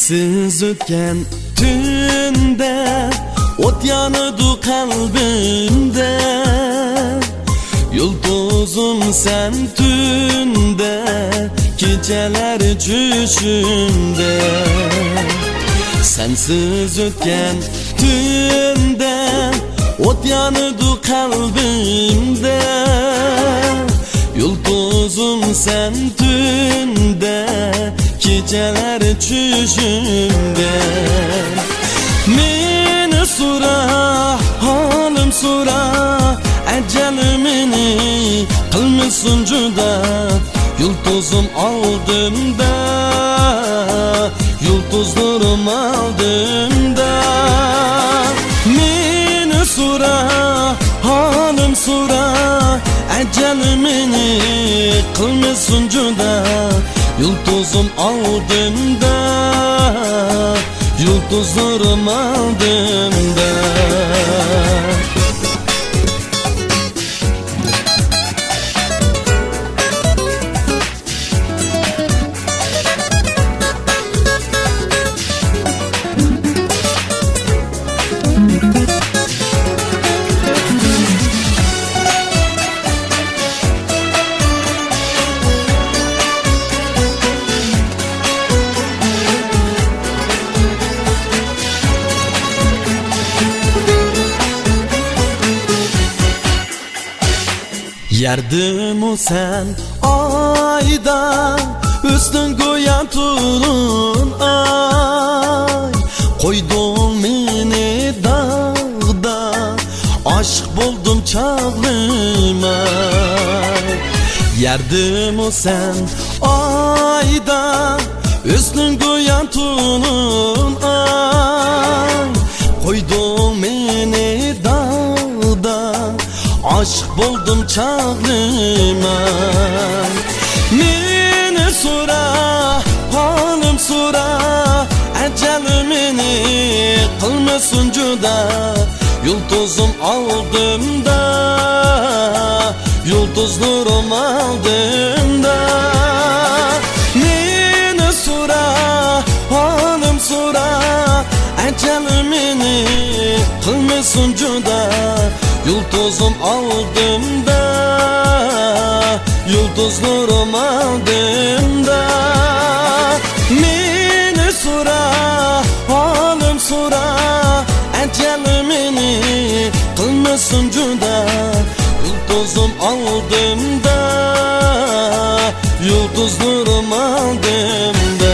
Sensiz ötken tünde ot yanıdı kalbimde. Yıldızım sen tünde, geceler düşümde. Sensiz ötken tünde ot yanıdı kalbimde. Yıldızım sen tünde, geceler düşümde. Meni sura, halim sura, ecelimini kılmışsın cüda. Yıldızım aldımda, yıldızlarım aldımda. Meni sura, halim sura, ecelimini kılmışsın cüda. Yıldızım aldımda, yıldızlarım aldımda. Yerdim o sen ayda, üstün koyan tulun ay. Koydun beni dağda, aşk buldum çağlıma. Yerdim o sen ayda, üstün koyan tulun ay. Koydun beni dağda, aşk buldum çağlıma. Meni sura, halim sura, ecelimini kılmışsın cüda. Yıldızım aldımda, yıldızlarım aldımda. Meni sura, halim sura, ecelimini kılmışsın cüda. Yıldızım aldımda, yıldızlarım aldımda. Meni sura, halim sura, ecelimini kılmışsın cüda. Yıldızım aldımda, yıldızlarım aldımda.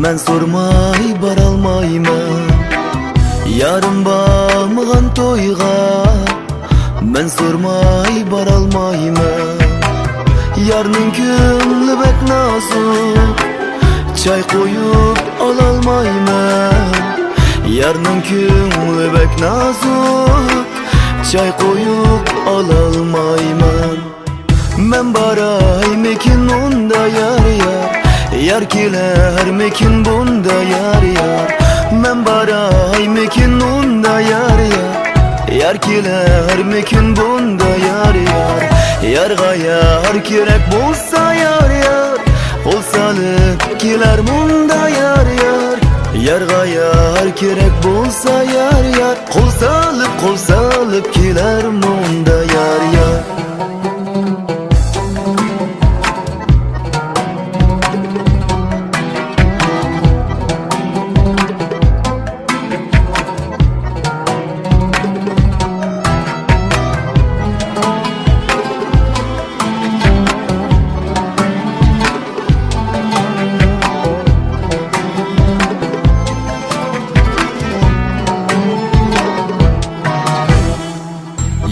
Men sormay baralmayman Yarım bağmıgan toyga Men sormay baralmayman Yarның көңлі бәк назық Çay koyup alalmayman Yarның көңлі бәк назық Çay koyup alalmayman Men baray mekin onda yar yar Yar keler mekin bunda yar yar Men baray mekin onda yar yar Yar keler mekin bunda yar yar Yarga yar kerek bolsa yar yar Kol salıp keler munda yar yar Yarga yar kerek bolsa yar yar Kol salıp keler munda yar yar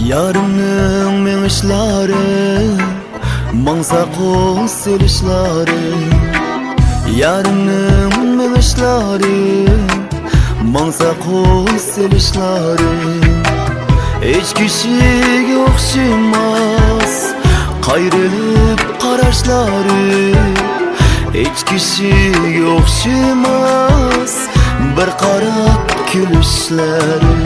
Yarımның meڭişlari Mаңса қол селişlari Yarımның meڭişlari Mаңsa қол селişlari Hiç kişiге oxşamaz Qayrılıp qaraşlari Hiç kişiге oxşamaz Bir qarab külüşlari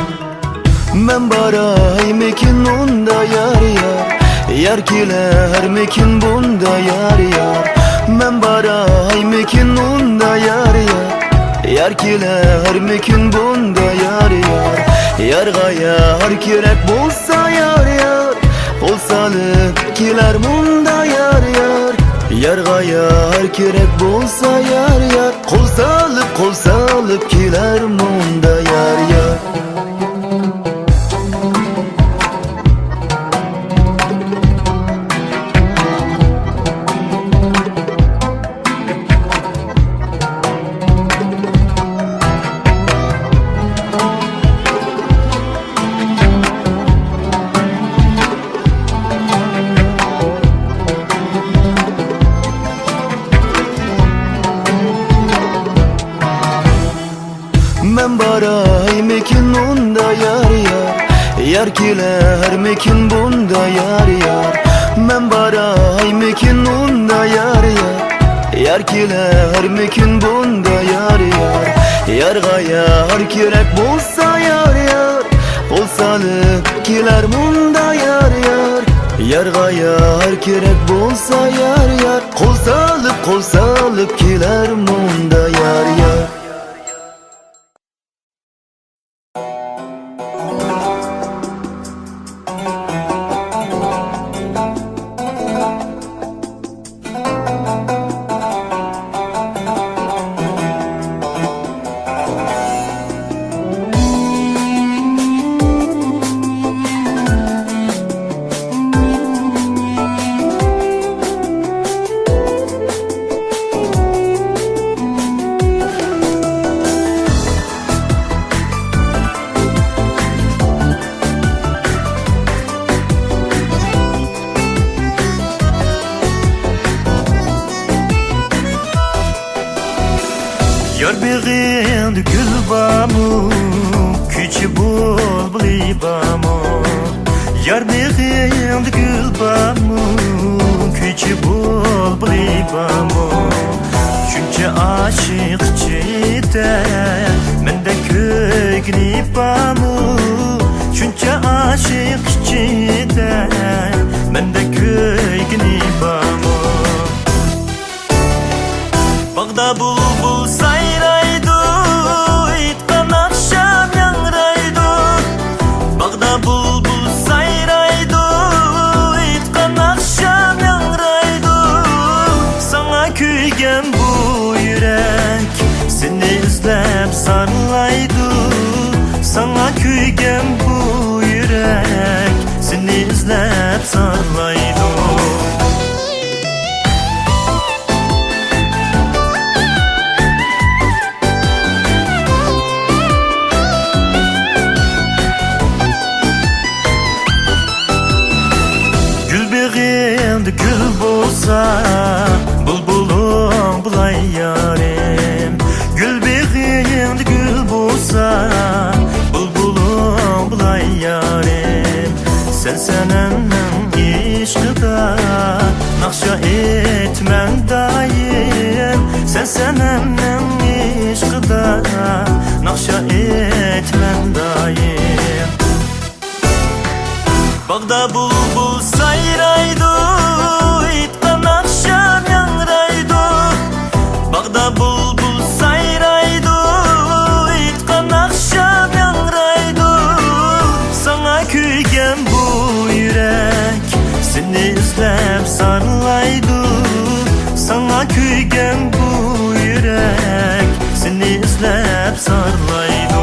Men baray mekin onda yar yar Yar keler mekin bunda yar yar Men baray mekin onda yar yar Yar keler mekin bunda yar yar Yarga yar kerek bolsa yar yar Kol salıp keler munda yar yar Yarga yar kerek bolsa yar yar Kol salıp keler munda yar yar Men baray mekin onda yar yar Yar keler mekin bunda yar yar Men baray mekin onda yar yar Yar keler mekin bunda yar yar Yarga yar kerek bolsa yar yar Kol salıp keler munda yar yar Yarga yar kerek bolsa yar yar Kol salıp keler munda yar yar Yar beg'end gul bamu Küçü bulbuli bamu Yar beg'end gul bamu Küçü bulbuli bamu Shuncha aşık chida Menda ko'gli bamu Shuncha aşık chida Menda ko'gli bamu Bag'da bulbul sayraydı Itqan akşam yangraydı Bag'da bulbul sayraydı Itqan akşam yangraydı Sana kuygan bu yürek Seni izlep sarlaydı Sana kuygan bu yürek Seni izlep sarlaydı izlep sarlaydı.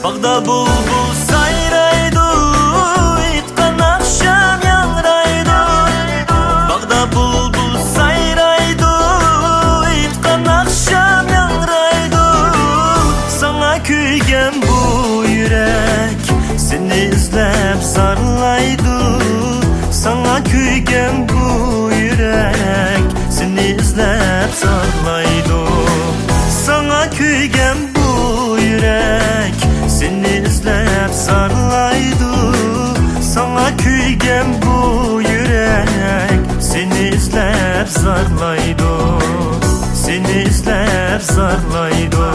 Bağda bulbul sayraydı, itkan akşam yangraydı. Bağda bulbul sayraydı, itkan akşam yangraydı. Sana kuygen bu yürek, seni izlep sarlaydı. Sana kuygen bu yürek, seni izlep sarlaydı. Sana kuygen bu yürek, seni izlep sarlaydı. Sana kuygen bu yürek, seni izlep sarlaydı. Seni izlep sarlaydı.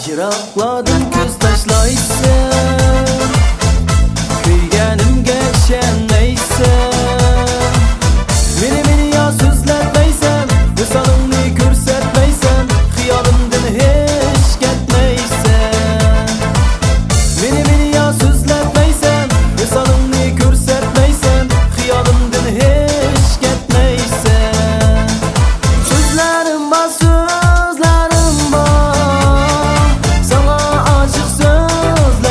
Yırakladım göz taşlaysa, kıygenim geçen neyse. Beni ya sözletmeysen, misalını körsetmeysen, hıyalımdan hiç gitmeysen. Beni ya sözletmeysen, misalını körsetmeysen, hıyalımdan hiç gitmeysen. Sözlerim var, sözlerim var, sana açık söz.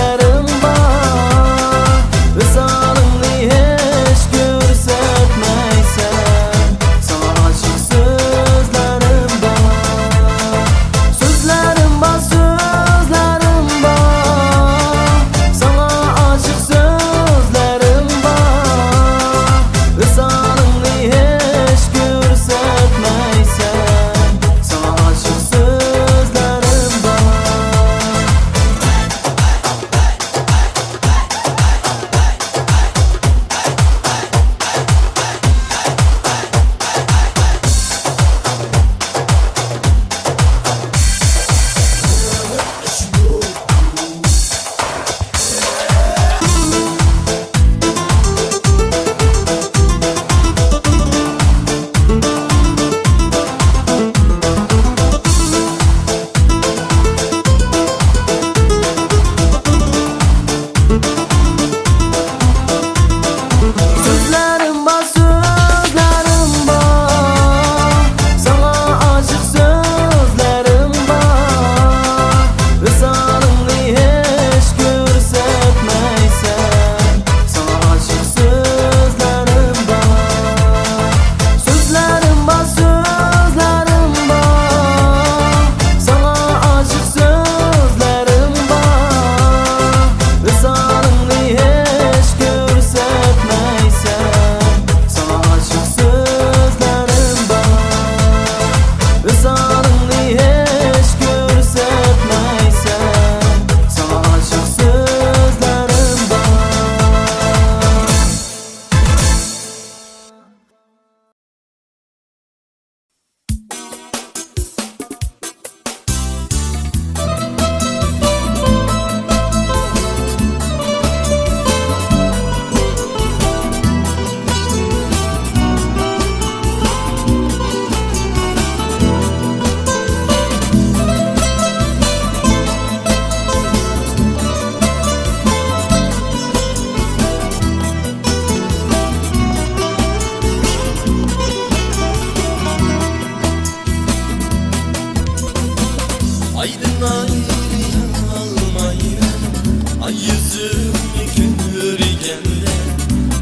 Ay yüzünü görgende,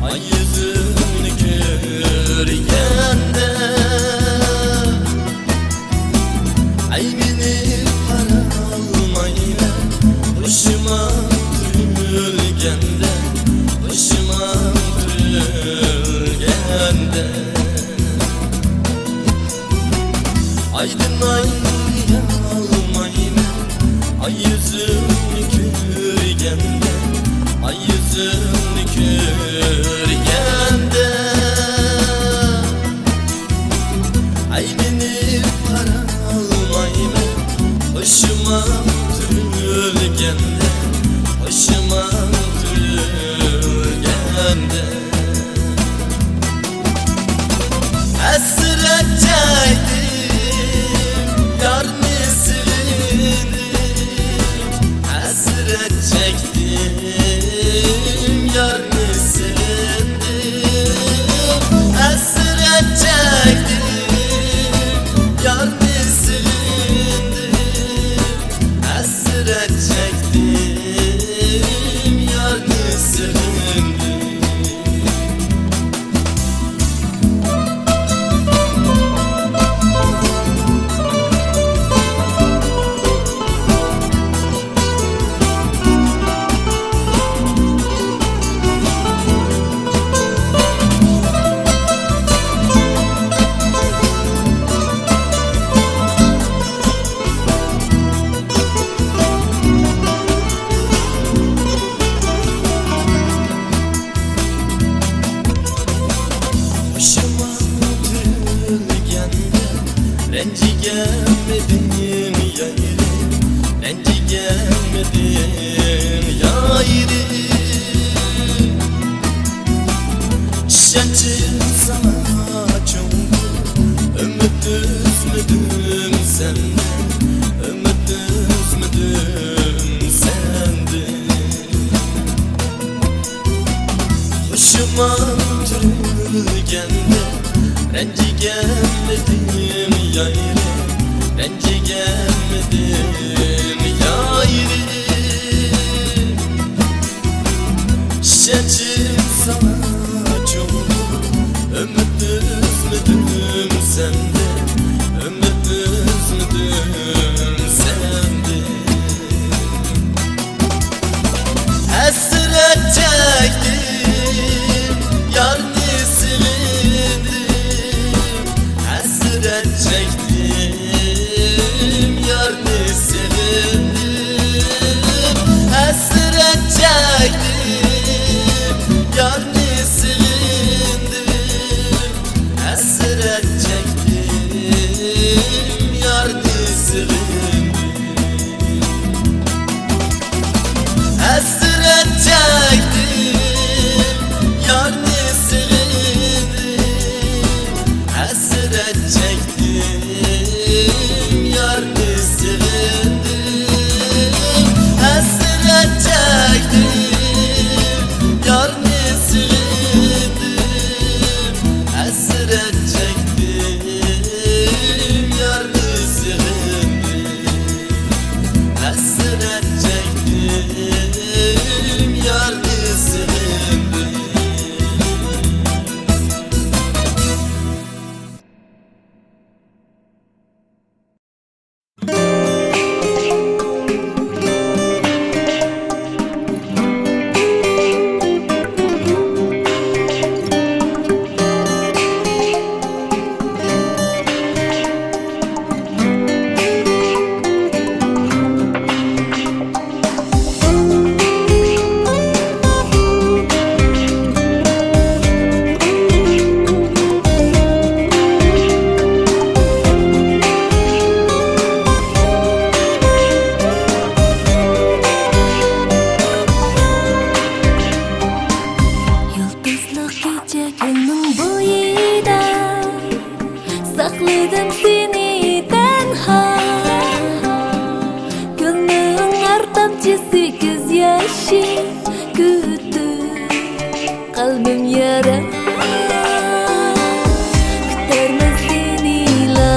ay yüzünü görgende Aybini para almayla hoşuma tülgende, hoşuma tülgende Aydın ayya almayla ay yüzünü görgende, ay yüzünü görgende Aybini para almayla hoşuma tülgende, hoşuma tülgende Hasret çektim yar nesilindim, hasret çektim yar nesilindim, hasret çektim yar nesilindim, hasret çektim yar nesilindim Hoşuma tülgende rencigemedim yayri, rencigemedim yayri Şancım sana çoğundu, ümit üzmedim senden, ümit üzmedim senden Hoşuma tülgende rencigemedim yayri, rencigemedim yayri Şancım sana çoğundu, ümit üzmedim senden, ümit üzmedim senden Hasret çektim yar nesilindim, hasret çektim yar nesilindim, hasret çektim yar nesilindim, hasret çektim yar nesilindim, hasret çektim yar nesilindim, hasret çektim yar nesilindim, hasret çektim yar nesilindim, hasret çektim yar nesilindim, hasret çektim yar nesilindim kalbim yara Kütermez seniyle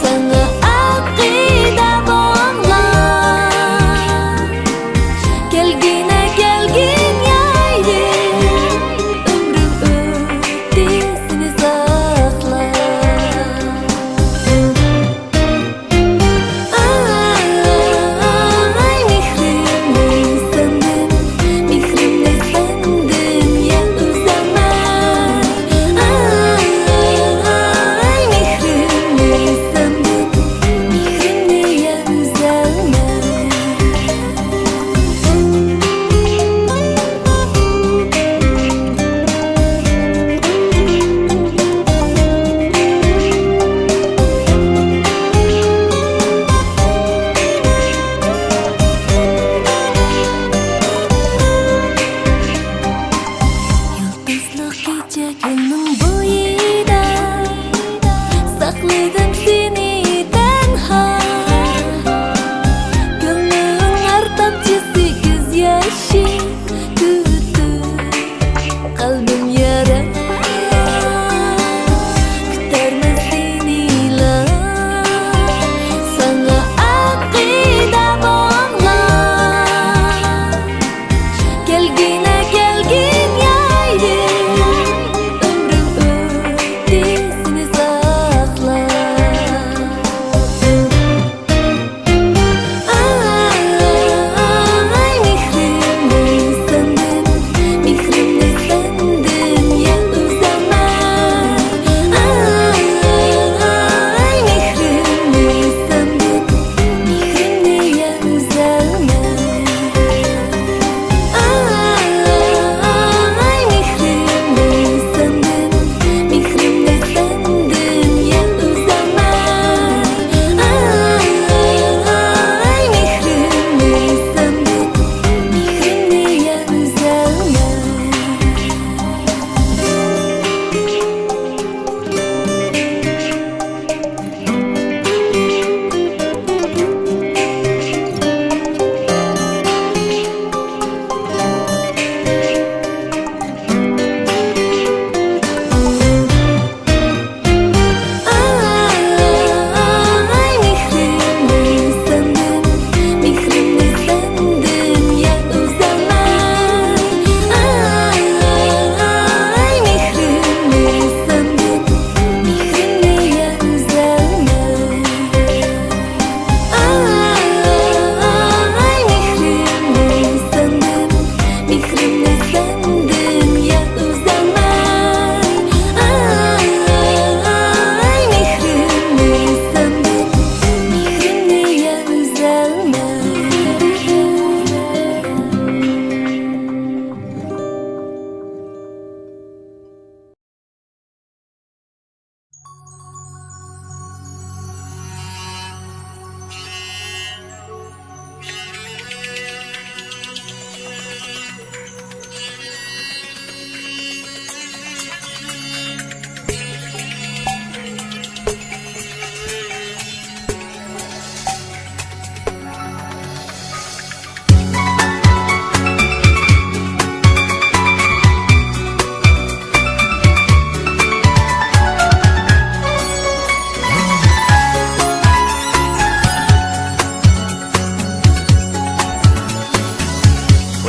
Sana akida bağlar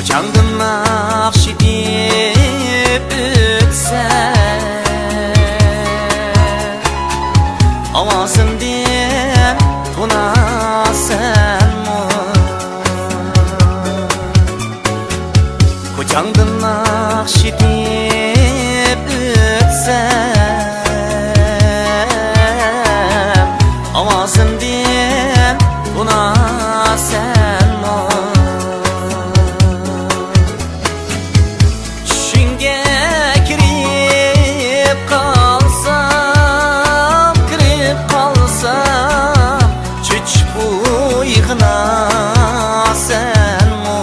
Koçangdan nakşi deyip ötsen Avazın deyip tonasan mı Koçangdan nakşi deyip ötsem Avazın deyip tonasan mı Düşünge kirip kalsam Çüç bu yıkına sen mi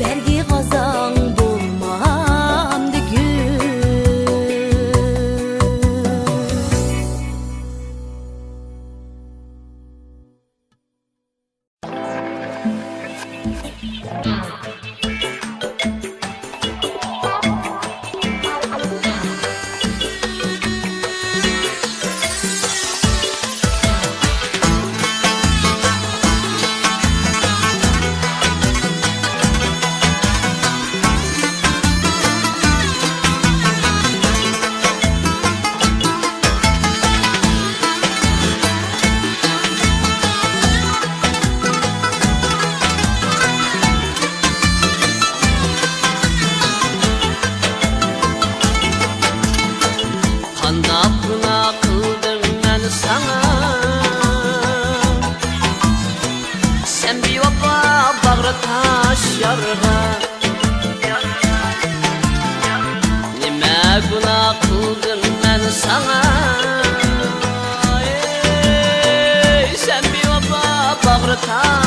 bergi gazan bolmamdı gül. Qandaqına qıldım mən sana Sen bir vapa bağrı taş yarğa Nime günah qıldım mən sana Ey, sen bir vapa bağrı taş